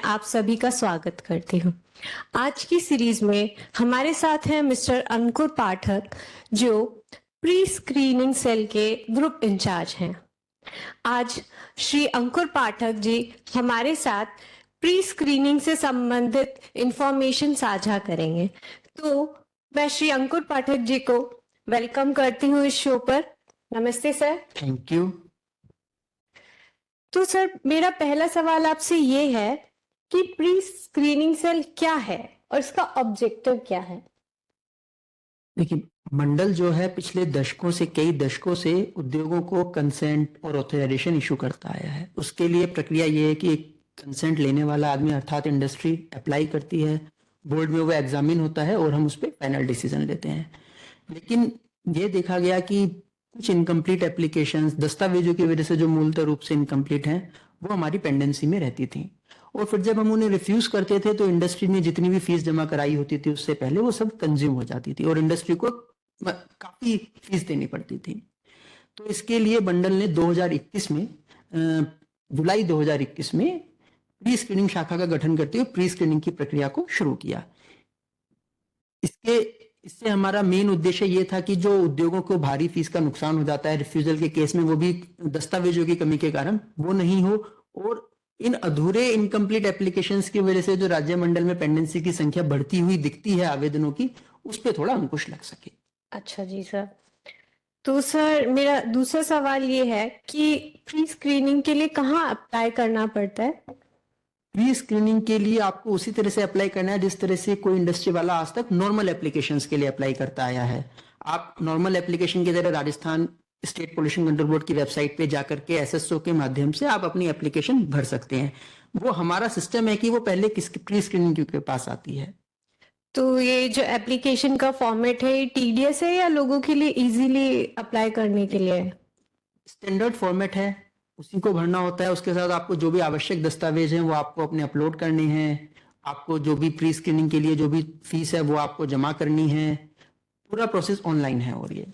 आप सभी का स्वागत करती हूँ। आज की सीरीज में हमारे साथ हैं मिस्टर अंकुर पाठक, जो प्री स्क्रीनिंग सेल के ग्रुप इंचार्ज हैं। आज श्री अंकुर पाठक जी हमारे साथ प्री स्क्रीनिंग से संबंधित इंफॉर्मेशन साझा करेंगे। तो मैं श्री अंकुर पाठक जी को वेलकम करती हूँ इस शो पर। नमस्ते सर। Thank you. तो सर, मेरा पहला सवाल आपसे ये है कि प्री स्क्रीनिंग सेल क्या है और इसका ऑब्जेक्टिव क्या है? देखिए, मंडल जो है पिछले कई दशकों से उद्योगों को कंसेंट और ऑथराइजेशन इशू करता आया है। उसके लिए प्रक्रिया ये है कि एक कंसेंट लेने वाला आदमी अर्थात इंडस्ट्री अप्लाई करती है, बोर्ड में वो एग्जामिन होता है और हम उस पर फाइनल डिसीजन लेते हैं। लेकिन ये देखा गया कि कुछ इनकम्प्लीट एप्लीकेशंस दस्तावेजों की वजह से जो मूलतः रूप से इनकम्प्लीट हैं वो हमारी पेंडेंसी में रहती थी, और फिर जब हम उन्हें रिफ्यूज करते थे तो इंडस्ट्री ने जितनी भी फीस जमा कराई होती थी उससे पहले वो सब कंज्यूम हो जाती थी और इंडस्ट्री को काफी फीस देनी पड़ती थी। तो इसके लिए बंडल ने 2021 में जुलाई 2021 में प्री स्क्रीनिंग शाखा का गठन करते हुए प्री स्क्रीनिंग की प्रक्रिया को शुरू किया। इससे हमारा मेन उद्देश्य ये था कि जो उद्योगों को भारी फीस का नुकसान हो जाता है रिफ्यूजल के केस में, वो भी दस्तावेजों की कमी के कारण, वो नहीं हो, और इन अधूरे इनकम्प्लीट एप्लीकेशंस की वजह से जो राज्य मंडल में पेंडेंसी की संख्या बढ़ती हुई दिखती है आवेदनों की, उस पर थोड़ा अंकुश लग सके। अच्छा जी सर। तो सर, मेरा दूसरा सवाल ये है कि प्री स्क्रीनिंग के लिए कहाँ अप्लाई करना पड़ता है? प्री स्क्रीनिंग के लिए आपको उसी तरह से अप्लाई करना है जिस तरह से कोई इंडस्ट्री वाला आज तक नॉर्मल एप्लीकेशंस के लिए अप्लाई करता आया है। आप नॉर्मल एप्लीकेशन की तरह Rajasthan state pollution control board की वेबसाइट पे जाकर के एसएसओ के माध्यम से आप अपनी एप्लीकेशन भर सकते हैं। वो हमारा सिस्टम है कि वो पहले किसकी प्री स्क्रीनिंग के पास आती है। तो ये जो एप्लीकेशन का फॉर्मेट है, ये टीडीएस है या लोगों के लिए इजीली अप्लाई करने के लिए है? स्टैंडर्ड फॉर्मेट है, उसी को भरना होता है। उसके साथ आपको जो भी आवश्यक दस्तावेज हैं वो आपको अपने अपलोड करने हैं। आपको जो भी प्री स्क्रीनिंग के लिए जो भी फीस है वो आपको जमा करनी है। पूरा प्रोसेस ऑनलाइन है। और ये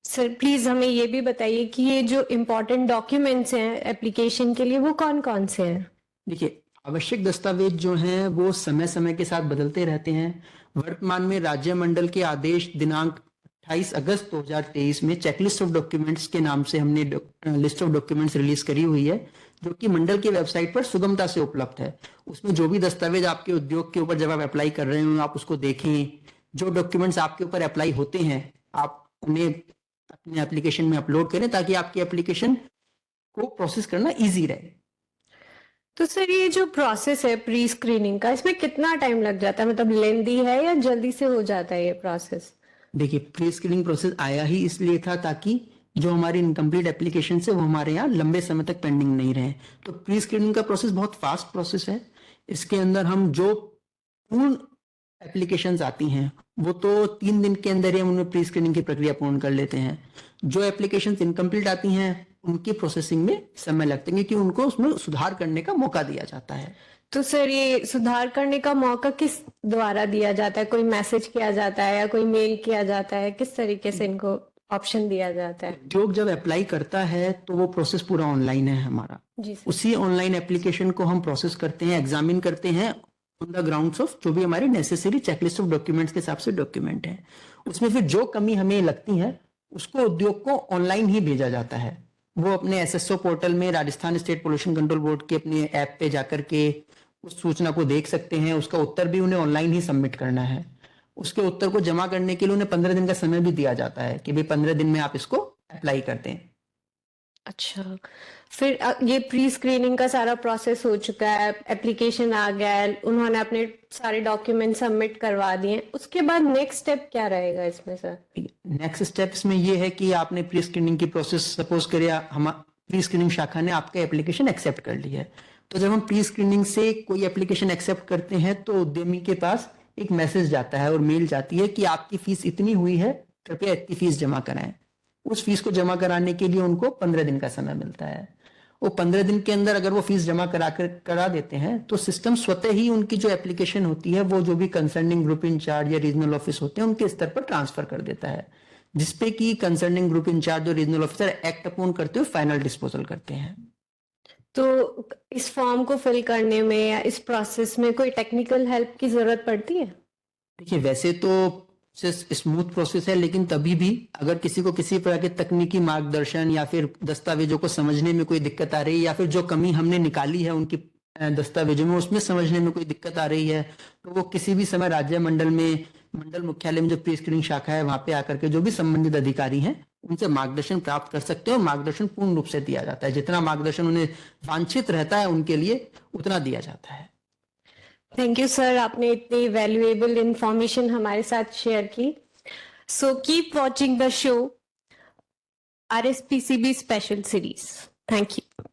सर, प्लीज हमें ये भी बताइए कि ये जो इम्पोर्टेंट डॉक्यूमेंट्स हैं एप्लीकेशन के लिए, वो कौन कौन से हैं? देखिए, आवश्यक दस्तावेज जो हैं वो समय समय के साथ बदलते रहते हैं। वर्तमान में राज्य मंडल के आदेश दिनांक 28 अगस्त 2023 में चेकलिस्ट ऑफ डॉक्यूमेंट्स के नाम से हमने लिस्ट ऑफ डॉक्यूमेंट्स रिलीज करी हुई है, जो कि मंडल की वेबसाइट पर सुगमता से उपलब्ध है। उसमें जो भी दस्तावेज आपके उद्योग के ऊपर जब आप अप्लाई कर रहे हो आप उसको देखें। जो डॉक्यूमेंट्स आपके ऊपर अप्लाई होते हैं आप उन्हें अपने एप्लीकेशन में अपलोड करें ताकि आपकी एप्लीकेशन को प्रोसेस करना ईजी रहे। तो सर, ये जो प्रोसेस है प्री स्क्रीनिंग का, इसमें कितना टाइम लग जाता है? मतलब लेंदी है या जल्दी से हो जाता है ये प्रोसेस? देखिए, प्री स्क्रीनिंग प्रोसेस आया ही इसलिए था ताकि जो हमारी इनकम्प्लीट एप्लीकेशन है वो हमारे यहाँ लंबे समय तक पेंडिंग नहीं रहे। तो प्री स्क्रीनिंग का प्रोसेस बहुत फास्ट प्रोसेस है। इसके अंदर हम जो पूर्ण एप्लीकेशंस आती हैं वो तो 3 दिन के अंदर ही हम उनमें प्री स्क्रीनिंग की प्रक्रिया पूर्ण कर लेते हैं। जो एप्लीकेशंस इनकम्प्लीट आती हैं उनकी प्रोसेसिंग में समय लगता है क्योंकि उनको उसमें सुधार करने का मौका दिया जाता है। तो सर, ये सुधार करने का मौका किस द्वारा दिया जाता है? कोई मैसेज किया जाता है या कोई मेल किया जाता है? किस तरीके से इनको ऑप्शन दिया जाता है? उद्योग जब अप्लाई करता है तो वो प्रोसेस पूरा ऑनलाइन है हमारा। जी सर। उसी ऑनलाइन एप्लीकेशन को हम प्रोसेस करते हैं, एग्जामिन करते हैं ऑन द ग्राउंड्स ऑफ जो भी हमारे नेसेसरी चेकलिस्ट ऑफ डॉक्यूमेंट्स के हिसाब से डॉक्यूमेंट है। उसमें फिर जो कमी हमें लगती है उसको उद्योग को ऑनलाइन ही भेजा जाता है। वो अपने एसएसओ पोर्टल में Rajasthan state pollution control board के अपने ऐप पे जाकर के उस सूचना को देख सकते हैं। उसका उत्तर भी उन्हें ऑनलाइन ही सबमिट करना है। उसके उत्तर को जमा करने के लिए उन्हें 15 दिन का समय भी दिया जाता है कि भाई 15 दिन में आप इसको अप्लाई करते हैं। अच्छा, फिर ये प्री स्क्रीनिंग का सारा प्रोसेस हो चुका है, एप्लीकेशन आ गया है, उन्होंने अपने सारे डॉक्यूमेंट सबमिट करवा दिए, उसके बाद नेक्स्ट स्टेप क्या रहेगा इसमें सर? नेक्स्ट स्टेप्स में ये है कि आपने प्री स्क्रीनिंग की प्रोसेस सपोज करिए हम प्री स्क्रीनिंग शाखा ने आपका एप्लीकेशन एक्सेप्ट कर लिया है। तो जब हम प्री स्क्रीनिंग से कोई एप्लीकेशन एक्सेप्ट करते हैं तो उद्यमी के पास एक मैसेज जाता है और मेल जाती है कि आपकी फीस इतनी हुई है, कृपया इतनी फीस जमा कराएं। उस फीस को जमा कराने के लिए उनको 15 दिन का समय मिलता है। वो 15 दिन के अंदर अगर वो फीस जमा करा देते हैं तो सिस्टम स्वतः ही उनकी जो एप्लीकेशन होती है वो जो भी कंसर्निंग ग्रुप इंचार्ज या रीजनल ऑफिस होते हैं उनके स्तर पर ट्रांसफर कर देता है, जिसपे कि कंसर्निंग ग्रुप इंचार्ज और रीजनल ऑफिसर एक्ट अपॉन करते हुए फाइनल डिस्पोजल करते हैं। तो इस फॉर्म को फिल करने में या इस प्रोसेस में कोई टेक्निकल हेल्प की जरूरत पड़ती है? देखिए, वैसे तो स्मूथ प्रोसेस है, लेकिन तभी भी अगर किसी को किसी प्रकार के तकनीकी मार्गदर्शन या फिर दस्तावेजों को समझने में कोई दिक्कत आ रही है, या फिर जो कमी हमने निकाली है उनकी दस्तावेजों में, उसमें समझने में कोई दिक्कत आ रही है, तो वो किसी भी समय राज्य मंडल में, मंडल मुख्यालय में जो प्री स्क्रीनिंग शाखा है वहां पे आकर के जो भी संबंधित अधिकारी हैं उनसे मार्गदर्शन प्राप्त कर सकते हैं, और मार्गदर्शन पूर्ण रूप से दिया जाता है। जितना मार्गदर्शन उन्हें वांछित रहता है उनके लिए उतना दिया जाता है। थैंक यू सर, आपने इतनी वैल्यूएबल इंफॉर्मेशन हमारे साथ शेयर की। So keep watching the show RSPCB special series. Thank you.